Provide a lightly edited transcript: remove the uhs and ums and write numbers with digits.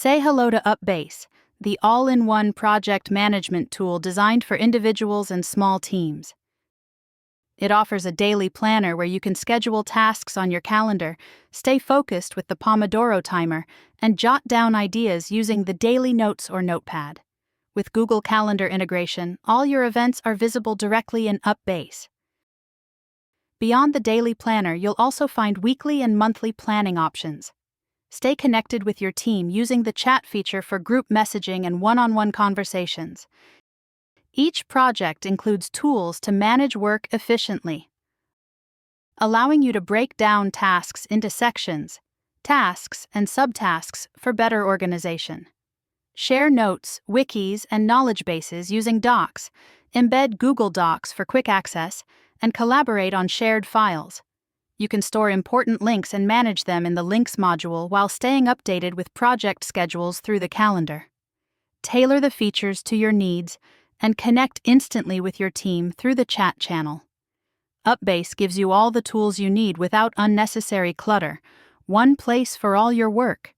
Say hello to Upbase, the all-in-one project management tool designed for individuals and small teams. It offers a daily planner where you can schedule tasks on your calendar, stay focused with the Pomodoro timer, and jot down ideas using the daily notes or notepad. With Google Calendar integration, all your events are visible directly in Upbase. Beyond the daily planner, you'll also find weekly and monthly planning options. Stay connected with your team using the chat feature for group messaging and one-on-one conversations. Each project includes tools to manage work efficiently, allowing you to break down tasks into sections, tasks, and subtasks for better organization. Share notes, wikis, and knowledge bases using Docs, embed Google Docs for quick access, and collaborate on shared files. You can store important links and manage them in the Links module while staying updated with project schedules through the calendar. Tailor the features to your needs and connect instantly with your team through the chat channel. Upbase gives you all the tools you need without unnecessary clutter, one place for all your work.